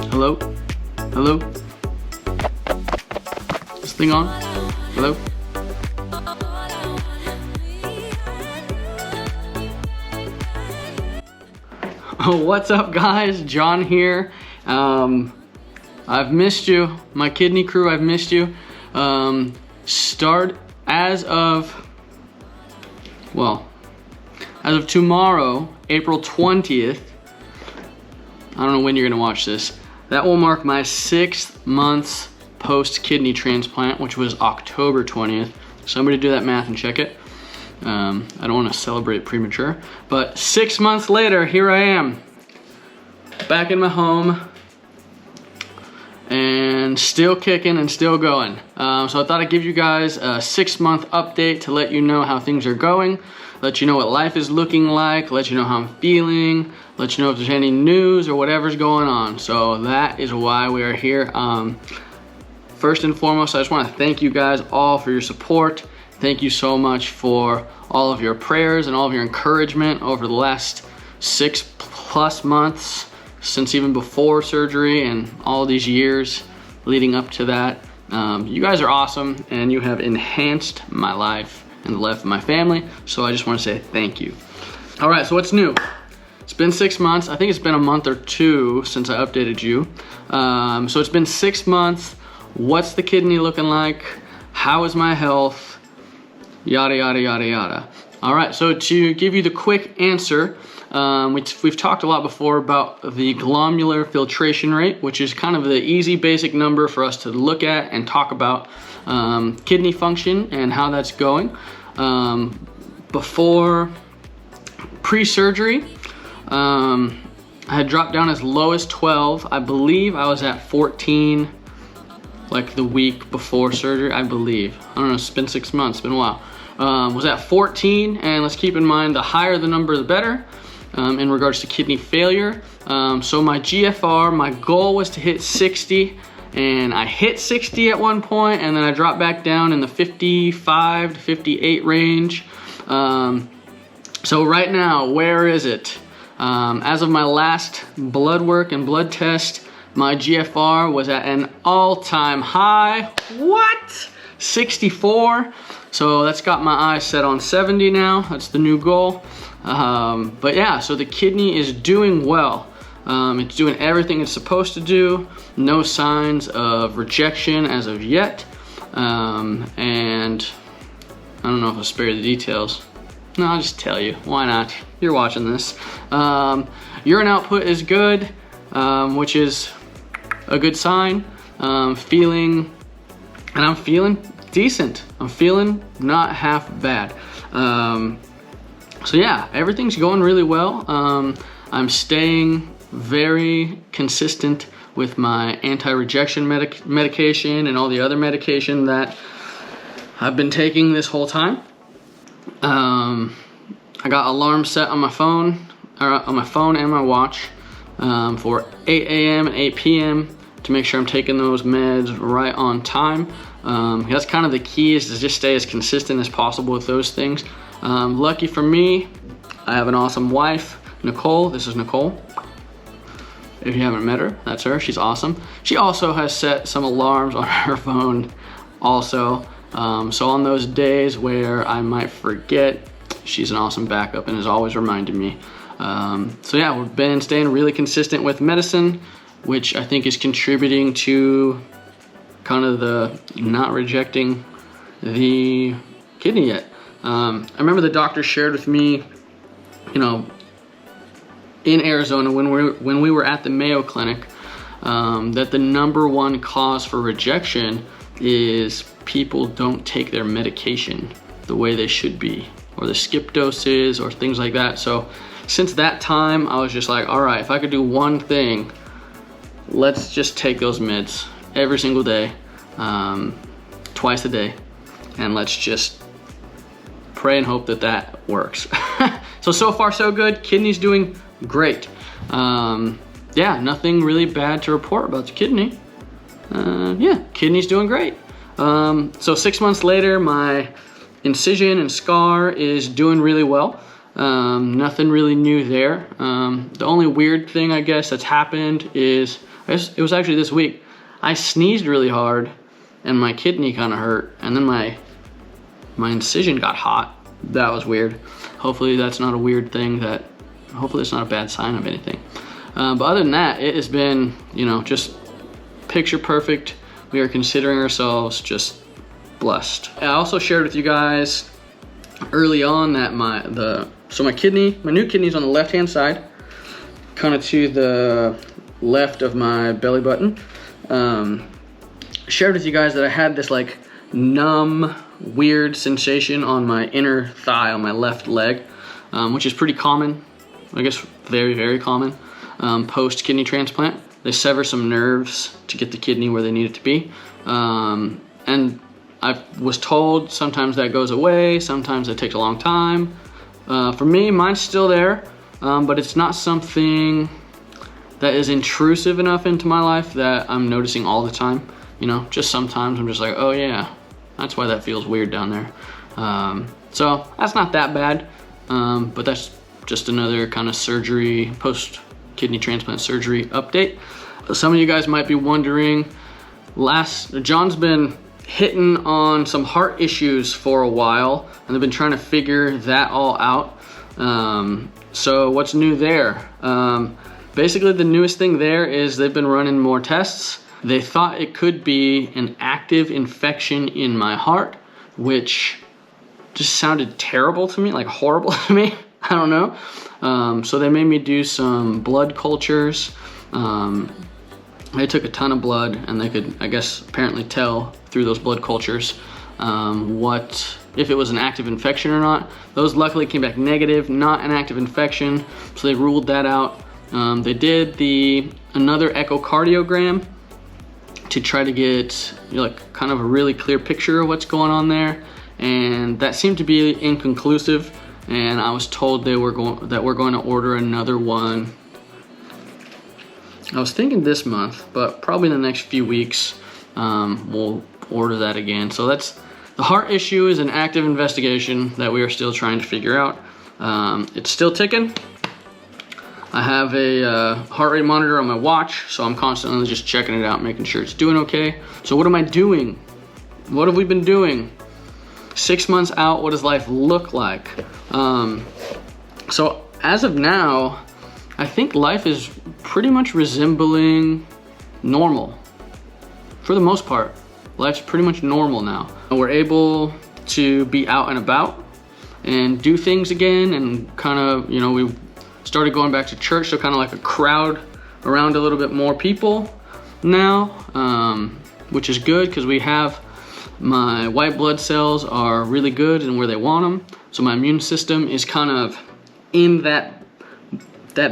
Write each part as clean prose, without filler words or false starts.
Hello? Hello? This thing on? Hello? Oh, what's up guys? John here. I've missed you. My kidney crew, I've missed you. Start as of tomorrow, April 20th. I don't know when you're gonna watch this. That will mark my 6 months post kidney transplant, which was October 20th. Somebody do that math and check it. I don't want to celebrate premature, but 6 months later, here I am, back in my home, and still kicking and still going. So I thought I'd give you guys a 6-month update to let you know how things are going, let you know what life is looking like, let you know how I'm feeling, let you know if there's any news or whatever's going on. So that is why we are here. First and foremost, I just want to thank you guys all for your support. Thank you so much for all of your prayers and all of your encouragement over the last 6+ months, since even before surgery and all these years leading up to that. You guys are awesome and you have enhanced my life and the life of my family. So I just want to say thank you. All right, so what's new? It's been 6 months. I think it's been a month or two since I updated you. So it's been 6 months. What's the kidney looking like? How is my health? Yada, yada, yada, yada. All right, so to give you the quick answer, we've talked a lot before about the glomerular filtration rate, which is kind of the easy basic number for us to look at and talk about kidney function and how that's going. Before pre-surgery, I had dropped down as low as 12. I believe I was at 14 like the week before surgery, I believe. I don't know, it's been 6 months, it's been a while. Was at 14, and let's keep in mind the higher the number the better in regards to kidney failure. So my GFR, my goal was to hit 60, and I hit 60 at one point, and then I dropped back down in the 55 to 58 range. So right now, where is it? As of my last blood work and blood test, my GFR was at an all-time high. What? 64. So that's got my eyes set on 70 now. That's the new goal. But yeah, so the kidney is doing well. It's doing everything it's supposed to do. No signs of rejection as of yet. And I don't know if I'll spare you the details. No, I'll just tell you. Why not? You're watching this. Urine output is good, which is a good sign. I'm feeling decent. I'm feeling not half bad. So yeah, everything's going really well. I'm staying very consistent with my anti-rejection medication and all the other medication that I've been taking this whole time. I got alarms set on my phone, and my watch, for 8 a.m. and 8 p.m. to make sure I'm taking those meds right on time. That's kind of the key, is to just stay as consistent as possible with those things. Lucky for me, I have an awesome wife, Nicole. This is Nicole. If you haven't met her, that's her. She's awesome. She also has set some alarms on her phone also. So on those days where I might forget, she's an awesome backup and is always reminding me. So yeah, we've been staying really consistent with medicine, which I think is contributing to kind of the not rejecting the kidney yet. I remember the doctor shared with me, in Arizona when we were at the Mayo Clinic, that the #1 cause for rejection is people don't take their medication the way they should be, or they skip doses or things like that. So since that time, I was just like, all right, if I could do one thing, let's just take those meds every single day, twice a day, and let's just pray and hope that that works. So far so good. Kidney's doing great. Yeah, nothing really bad to report about the kidney. Yeah, kidney's doing great. So 6 months later, my incision and scar is doing really well. Nothing really new there. The only weird thing I guess that's happened is, it was actually this week, I sneezed really hard and my kidney kind of hurt, and then my incision got hot. That was weird. Hopefully that's not a weird thing, hopefully it's not a bad sign of anything. But other than that, it has been, you know, just picture perfect. We are considering ourselves just blessed. I also shared with you guys early on that my new kidney is on the left hand side, kind of to the left of my belly button. Shared with you guys that I had this like numb, weird sensation on my inner thigh, on my left leg, which is pretty common, I guess very, very common, post kidney transplant. They sever some nerves to get the kidney where they need it to be. And I was told sometimes that goes away, sometimes it takes a long time. For me, mine's still there, but it's not something that is intrusive enough into my life that I'm noticing all the time. You know, just sometimes I'm just like, oh yeah, that's why that feels weird down there. So that's not that bad, but that's just another kind of surgery, post kidney transplant surgery update. Some of you guys might be wondering, John's been hitting on some heart issues for a while, and they've been trying to figure that all out. So what's new there? Basically the newest thing there is they've been running more tests. They thought it could be an active infection in my heart, which just sounded terrible to me, like horrible to me. I don't know. So they made me do some blood cultures. They took a ton of blood, and they could, I guess, apparently tell through those blood cultures if it was an active infection or not. Those luckily came back negative, not an active infection, so they ruled that out. They did another echocardiogram to try to get, you know, like kind of a really clear picture of what's going on there, and that seemed to be inconclusive. And I was told that we're going to order another one. I was thinking this month, but probably in the next few weeks we'll order that again. So that's the heart issue, is an active investigation that we are still trying to figure out. It's still ticking. I have a heart rate monitor on my watch, so I'm constantly just checking it out, making sure it's doing okay. So what am I doing? What have we been doing? 6 months out, what does life look like? So as of now, I think life is pretty much resembling normal. For the most part, life's pretty much normal now. And we're able to be out and about and do things again, and kind of, you know, we started going back to church, so kind of like a crowd around a little bit more people now, which is good because my white blood cells are really good and where they want them. So my immune system is kind of in that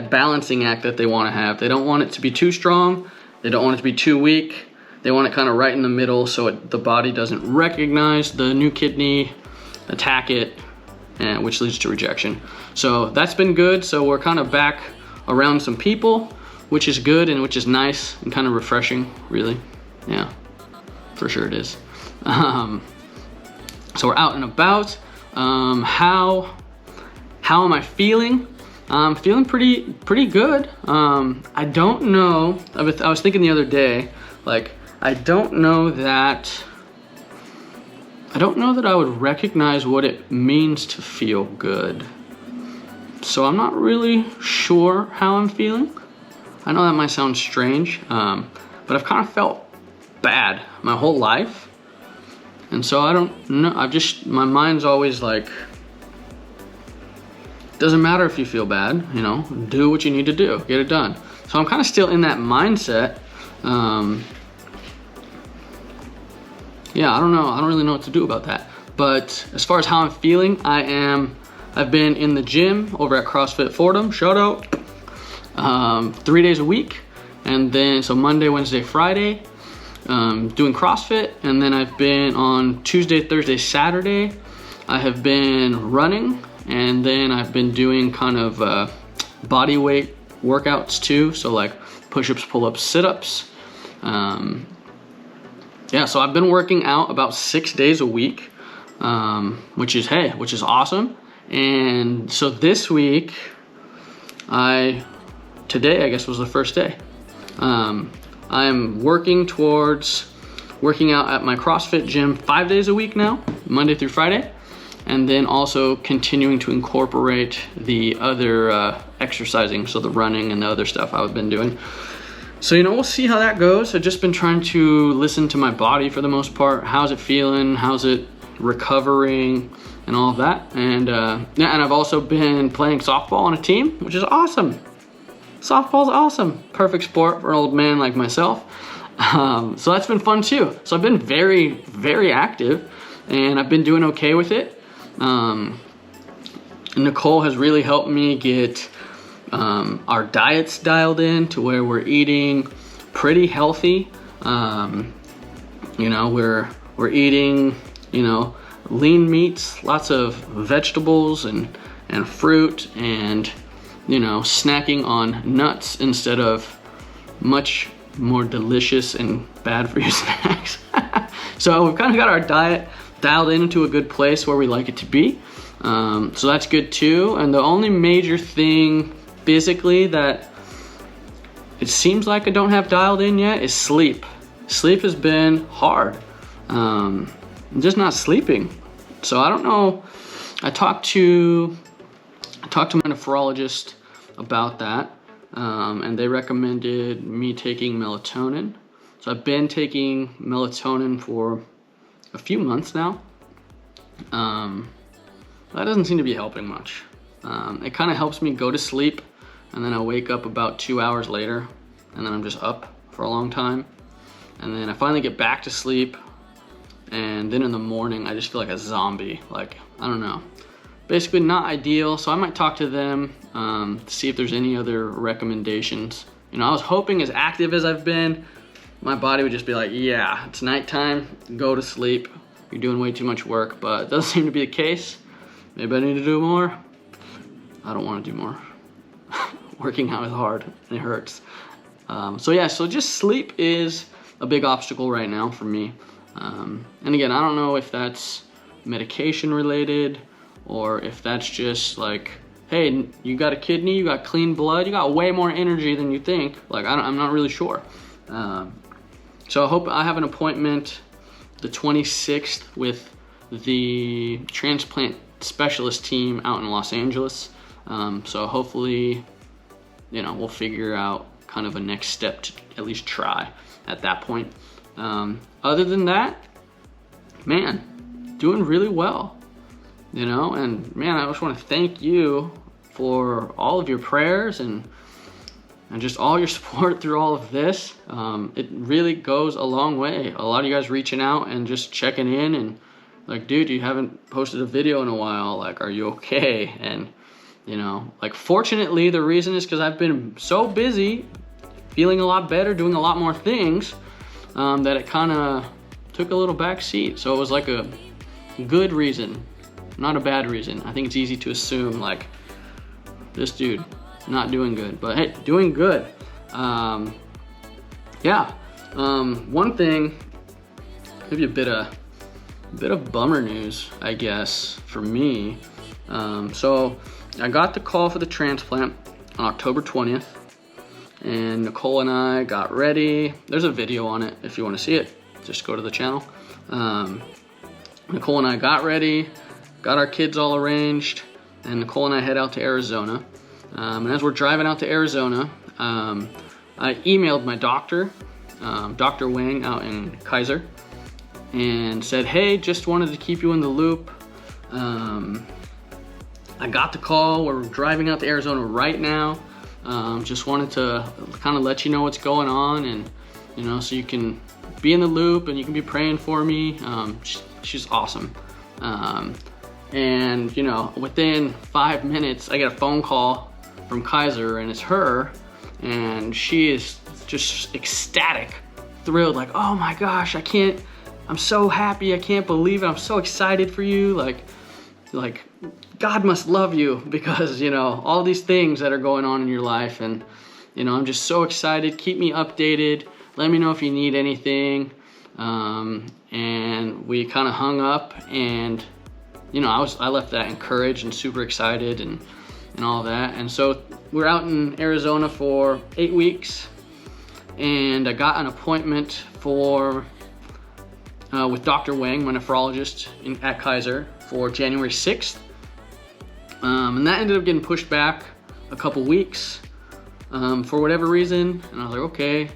balancing act that they want to have. They don't want it to be too strong. They don't want it to be too weak. They want it kind of right in the middle, so the body doesn't recognize the new kidney, attack it, and which leads to rejection. So that's been good. So we're kind of back around some people, which is good and which is nice and kind of refreshing, really. Yeah, for sure it is. So we're out and about. How am I feeling? I'm feeling pretty good. I don't know. I was thinking the other day, like, I don't know that I would recognize what it means to feel good. So I'm not really sure how I'm feeling. I know that might sound strange, but I've kind of felt bad my whole life. And so I don't know, my mind's always like, doesn't matter if you feel bad, you know, do what you need to do, get it done. So I'm kind of still in that mindset. Yeah, I don't know. I don't really know what to do about that. But as far as how I'm feeling, I've been in the gym over at CrossFit Fordham, shout out, 3 days a week. And then, so Monday, Wednesday, Friday, doing CrossFit. And then I've been on Tuesday, Thursday, Saturday, I have been running. And then I've been doing kind of body weight workouts too. So like push-ups, pull-ups, sit-ups. Yeah, so I've been working out about 6 days a week, which is awesome. And so this week, today I guess was the first day. I'm working towards working out at my CrossFit gym 5 days a week now, Monday through Friday, and then also continuing to incorporate the other exercising, so the running and the other stuff I've been doing. So, we'll see how that goes. I've just been trying to listen to my body for the most part. How's it feeling? How's it recovering? And all of that. And I've also been playing softball on a team, which is awesome. Softball's awesome. Perfect sport for an old man like myself. So that's been fun too. So I've been very, very active, and I've been doing okay with it. Nicole has really helped me get our diets dialed in to where we're eating pretty healthy. We're eating, lean meats, lots of vegetables and fruit, and snacking on nuts instead of much more delicious and bad for you snacks. So we've kind of got our diet dialed into a good place where we like it to be. So that's good too. And the only major thing physically that it seems like I don't have dialed in yet is sleep. Sleep has been hard. I'm just not sleeping. So I don't know. I talked to my nephrologist about that, and they recommended me taking melatonin. So I've been taking melatonin for a few months now. That doesn't seem to be helping much. It kind of helps me go to sleep, and then I wake up about 2 hours later, and then I'm just up for a long time. And then I finally get back to sleep, and then in the morning I just feel like a zombie. Like, I don't know. Basically not ideal, so I might talk to them to see if there's any other recommendations. I was hoping, as active as I've been, my body would just be like, yeah, it's nighttime, go to sleep, you're doing way too much work, but it doesn't seem to be the case. Maybe I need to do more. I don't want to do more. Working out is hard and it hurts. So just sleep is a big obstacle right now for me. And again, I don't know if that's medication related, or if that's just like, hey, you got a kidney, you got clean blood, you got way more energy than you think. Like, I'm not really sure. So I hope I have an appointment the 26th with the transplant specialist team out in Los Angeles. So hopefully, we'll figure out kind of a next step to at least try at that point. Other than that, man, doing really well, and man, I just want to thank you for all of your prayers and just all your support through all of this. It really goes a long way. A lot of you guys reaching out and just checking in and like, dude, you haven't posted a video in a while. Like, are you okay? And, fortunately, the reason is because I've been so busy, feeling a lot better, doing a lot more things, that it kind of took a little back seat. So it was like a good reason, not a bad reason. I think it's easy to assume, like, this dude not doing good, but hey, doing good. One thing, maybe a bit of bummer news, I guess, for me. So I got the call for the transplant on October 20th, and Nicole and I got ready. There's a video on it if you want to see it. Just go to the channel. Nicole and I got ready, got our kids all arranged, and Nicole and I head out to Arizona. And as we're driving out to Arizona, I emailed my doctor, Dr. Wang out in Kaiser, and said, hey, just wanted to keep you in the loop. I got the call. We're driving out to Arizona right now. Just wanted to kind of let you know what's going on, and so you can be in the loop and you can be praying for me. She's awesome. And within 5 minutes, I get a phone call from Kaiser, and it's her, and she is just ecstatic, thrilled, like, oh my gosh, I'm so happy, I can't believe it, I'm so excited for you, like God must love you, because all these things that are going on in your life, and I'm just so excited. Keep me updated, let me know if you need anything. And we kind of hung up, and you know, I left that encouraged and super excited and all that. And so we're out in Arizona for 8 weeks, and I got an appointment for with Dr. Wang, my nephrologist at Kaiser, for January 6th. And that ended up getting pushed back a couple weeks for whatever reason. And I was like, okay.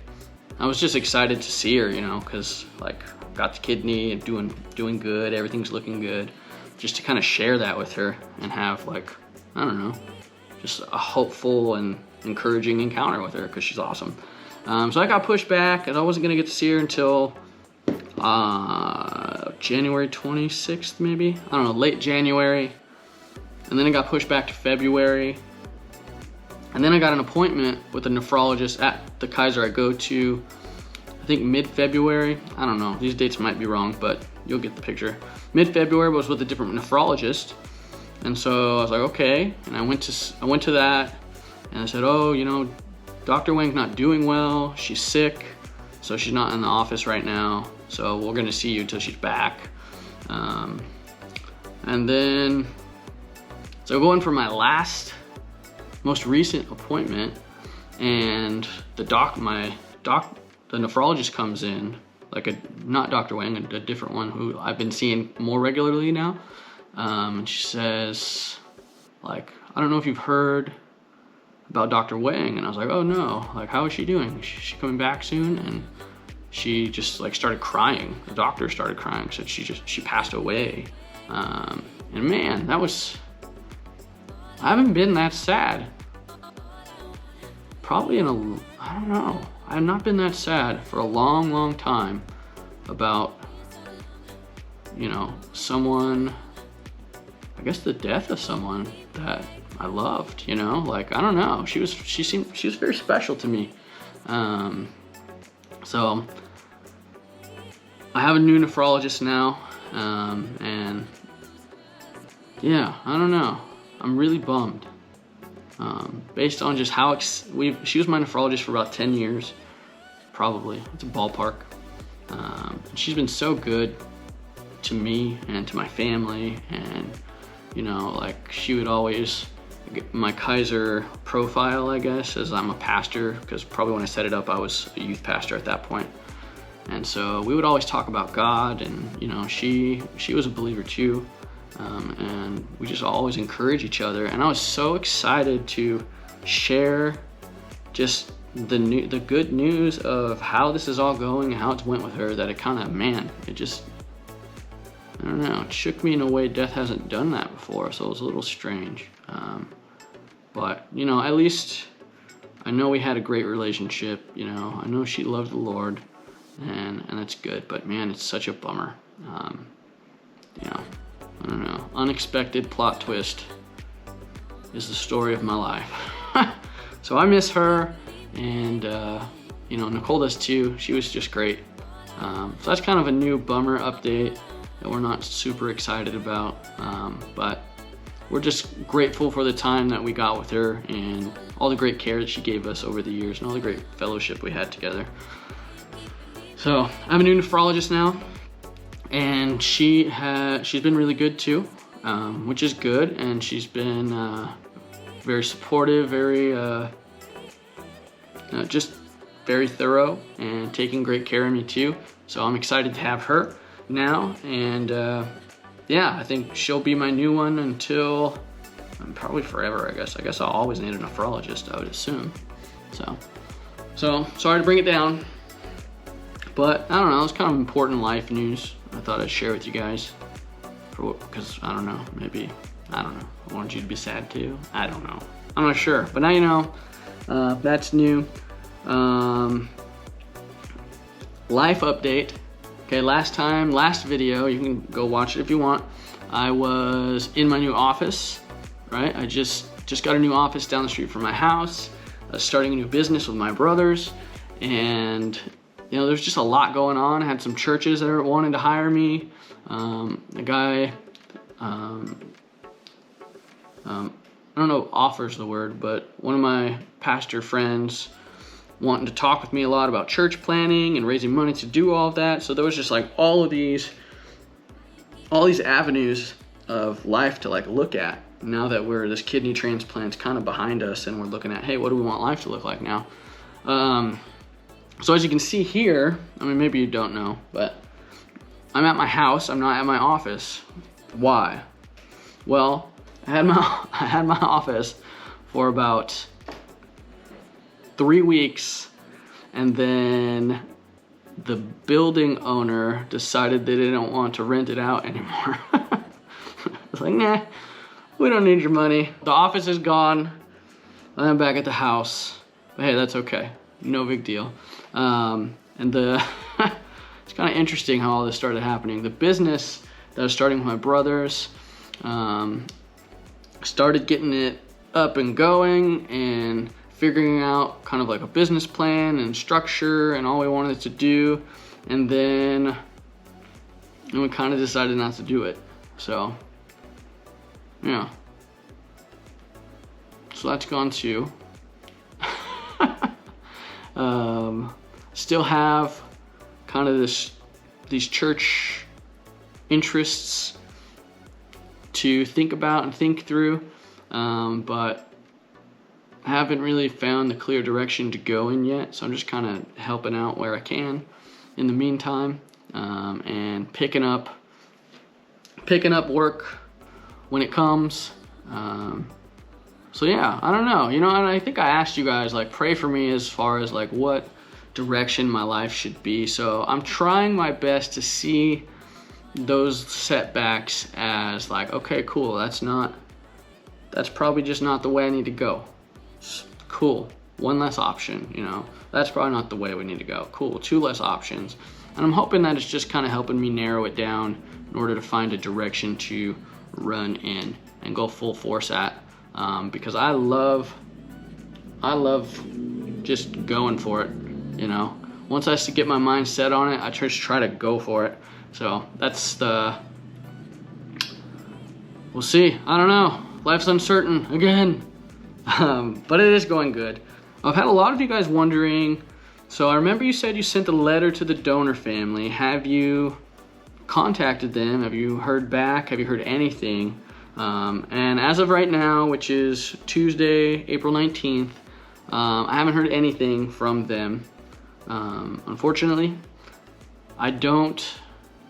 I was just excited to see her, you know, because like got the kidney and doing good, everything's looking good. Just to kind of share that with her and have like, I don't know, just a hopeful and encouraging encounter with her because she's awesome. So I got pushed back and I wasn't gonna get to see her until January 26th, maybe. I don't know, late January. And then it got pushed back to February. And then I got an appointment with a nephrologist at the Kaiser I go to, I think mid-February. I don't know, these dates might be wrong, but you'll get the picture. Mid-February was with a different nephrologist. And so I was like, okay. And I went to that and I said, oh, you know, Dr. Wang's not doing well. She's sick, so she's not in the office right now. So we're gonna see you until she's back. And then, so going for my most recent appointment, and the nephrologist comes in, like not Dr. Wang, a different one who I've been seeing more regularly now. And she says, like, I don't know if you've heard about Dr. Wang. And I was like, oh no, like, how is she doing? Is she coming back soon? And she just like started crying. The doctor started crying, said she passed away. And man, I haven't been that sad. Probably I don't know. I have not been that sad for a long, long time about, you know, someone, I guess the death of someone that I loved, you know, like, I don't know. She was very special to me. So I have a new nephrologist now. And yeah, I don't know. I'm really bummed. Based on just how she was my nephrologist for about 10 years, probably. It's a ballpark. She's been so good to me and to my family, and you know, like, she would always get my Kaiser profile, I guess, as I'm a pastor, because probably when I set it up, I was a youth pastor at that point. And so we would always talk about God, and you know, she was a believer too. And we just always encourage each other. And I was so excited to share just the good news of how this is all going and how it's went with her, that it kind of, man, it just, I don't know, it shook me in a way death hasn't done that before. So it was a little strange. But you know, at least I know we had a great relationship. You know, I know she loved the Lord, and that's good. But man, it's such a bummer. You know, I don't know. Unexpected plot twist is the story of my life. So I miss her, and you know, Nicole does too. She was just great. So that's kind of a new bummer update that we're not super excited about, but we're just grateful for the time that we got with her and all the great care that she gave us over the years and all the great fellowship we had together. So I have a new nephrologist now, and she's been really good too, which is good. And she's been very supportive, very just very thorough, and taking great care of me too. So I'm excited to have her now, and yeah, I think she'll be my new one until probably forever. I guess I'll always need a nephrologist, I would assume. So sorry to bring it down, but I don't know, it's kind of important life news I thought I'd share with you guys, because I don't know, maybe, I don't know, I wanted you to be sad too. I don't know, I'm not sure, but now you know. That's new. Life update. Okay, last video, you can go watch it if you want. I was in my new office, right? I just got a new office down the street from my house, starting a new business with my brothers, and you know, there's just a lot going on. I had some churches that wanted to hire me. A guy, I don't know if offers the word, but one of my pastor friends wanting to talk with me a lot about church planning and raising money to do all of that. So there was just like all these avenues of life to like look at now that this kidney transplant's kind of behind us, and we're looking at, hey, what do we want life to look like now? So as you can see here, I mean, maybe you don't know, but I'm at my house. I'm not at my office. Why? Well, I had my office for about 3 weeks, and then the building owner decided they didn't want to rent it out anymore. I was like, nah, we don't need your money. The office is gone. I'm back at the house. But hey, that's okay. No big deal. And it's kind of interesting how all this started happening. The business that I was starting with my brothers, started getting it up and going and figuring out kind of like a business plan and structure and all we wanted to do. And then we kind of decided not to do it. So, yeah. So that's gone too. Still have kind of these church interests to think about and think through, but I haven't really found the clear direction to go in yet. So I'm just kind of helping out where I can in the meantime, and picking up work when it comes. So yeah, I don't know, and I think I asked you guys, like, pray for me as far as like what direction my life should be. So I'm trying my best to see those setbacks as like, okay, cool, that's probably just not the way I need to go. Cool, one less option, that's probably not the way we need to go. Cool, 2 less options. And I'm hoping that it's just kind of helping me narrow it down in order to find a direction to run in and go full force at. Because I love just going for it, Once I get my mind set on it, I just try to go for it. So we'll see. I don't know. Life's uncertain again. But it is going good. I've had a lot of you guys wondering, so I remember you said you sent a letter to the donor family. Have you contacted them? Have you heard back? Have you heard anything? And as of right now, which is Tuesday, April 19th, I haven't heard anything from them. Unfortunately, I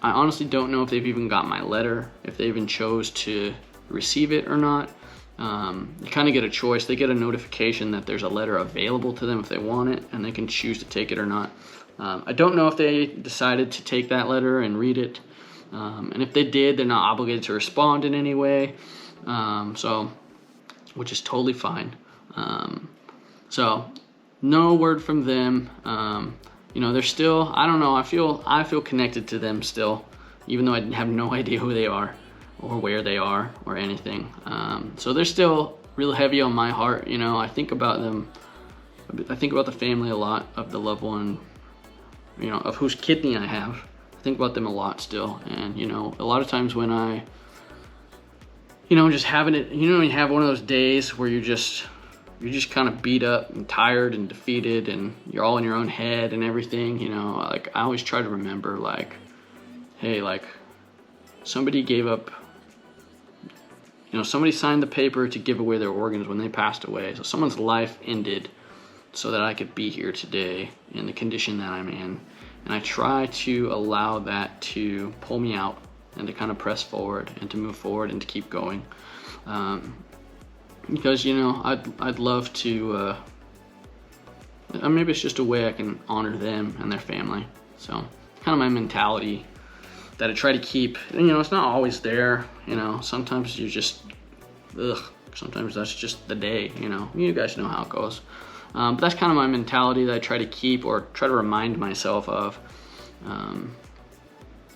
honestly don't know if they've even got my letter, if they even chose to receive it or not. You kind of get a choice. They get a notification that there's a letter available to them if they want it, and they can choose to take it or not. I don't know if they decided to take that letter and read it. And if they did, they're not obligated to respond in any way. Which is totally fine. So no word from them. They're still, I don't know, I feel connected to them still, even though I have no idea who they are or where they are or anything. So they're still real heavy on my heart. I think about them. I think about the family a lot, of the loved one, of whose kidney I have. I think about them a lot still. And, a lot of times when I, just having it, you have one of those days where you're just kind of beat up and tired and defeated and you're all in your own head and everything, like I always try to remember, like, hey, like somebody gave up, somebody signed the paper to give away their organs when they passed away. So someone's life ended so that I could be here today in the condition that I'm in. And I try to allow that to pull me out and to kind of press forward and to move forward and to keep going. Because, I'd love to, maybe it's just a way I can honor them and their family. So kind of my mentality that I try to keep. And, it's not always there, sometimes you just, sometimes that's just the day, you guys know how it goes. But that's kind of my mentality that I try to keep or try to remind myself of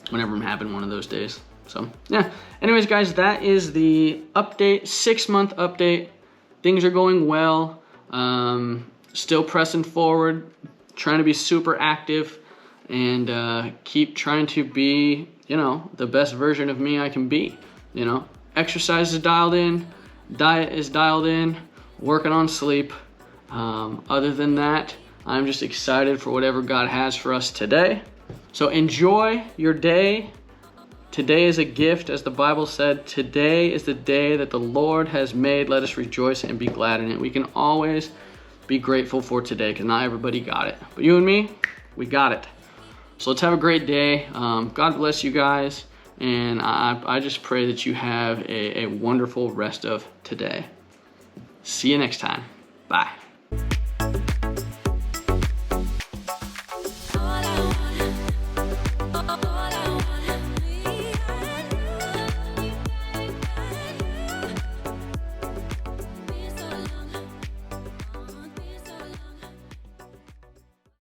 whenever I'm having one of those days. So yeah, anyways guys, that is the update, 6-month update. Things are going well. Still pressing forward, trying to be super active and keep trying to be, the best version of me I can be. Exercise is dialed in, diet is dialed in, working on sleep. Other than that, I'm just excited for whatever God has for us today. So enjoy your day. Today is a gift, as the Bible said. Today is the day that the Lord has made. Let us rejoice and be glad in it. We can always be grateful for today because not everybody got it. But you and me, we got it. So let's have a great day. God bless you guys. And I just pray that you have a wonderful rest of today. See you next time. Bye.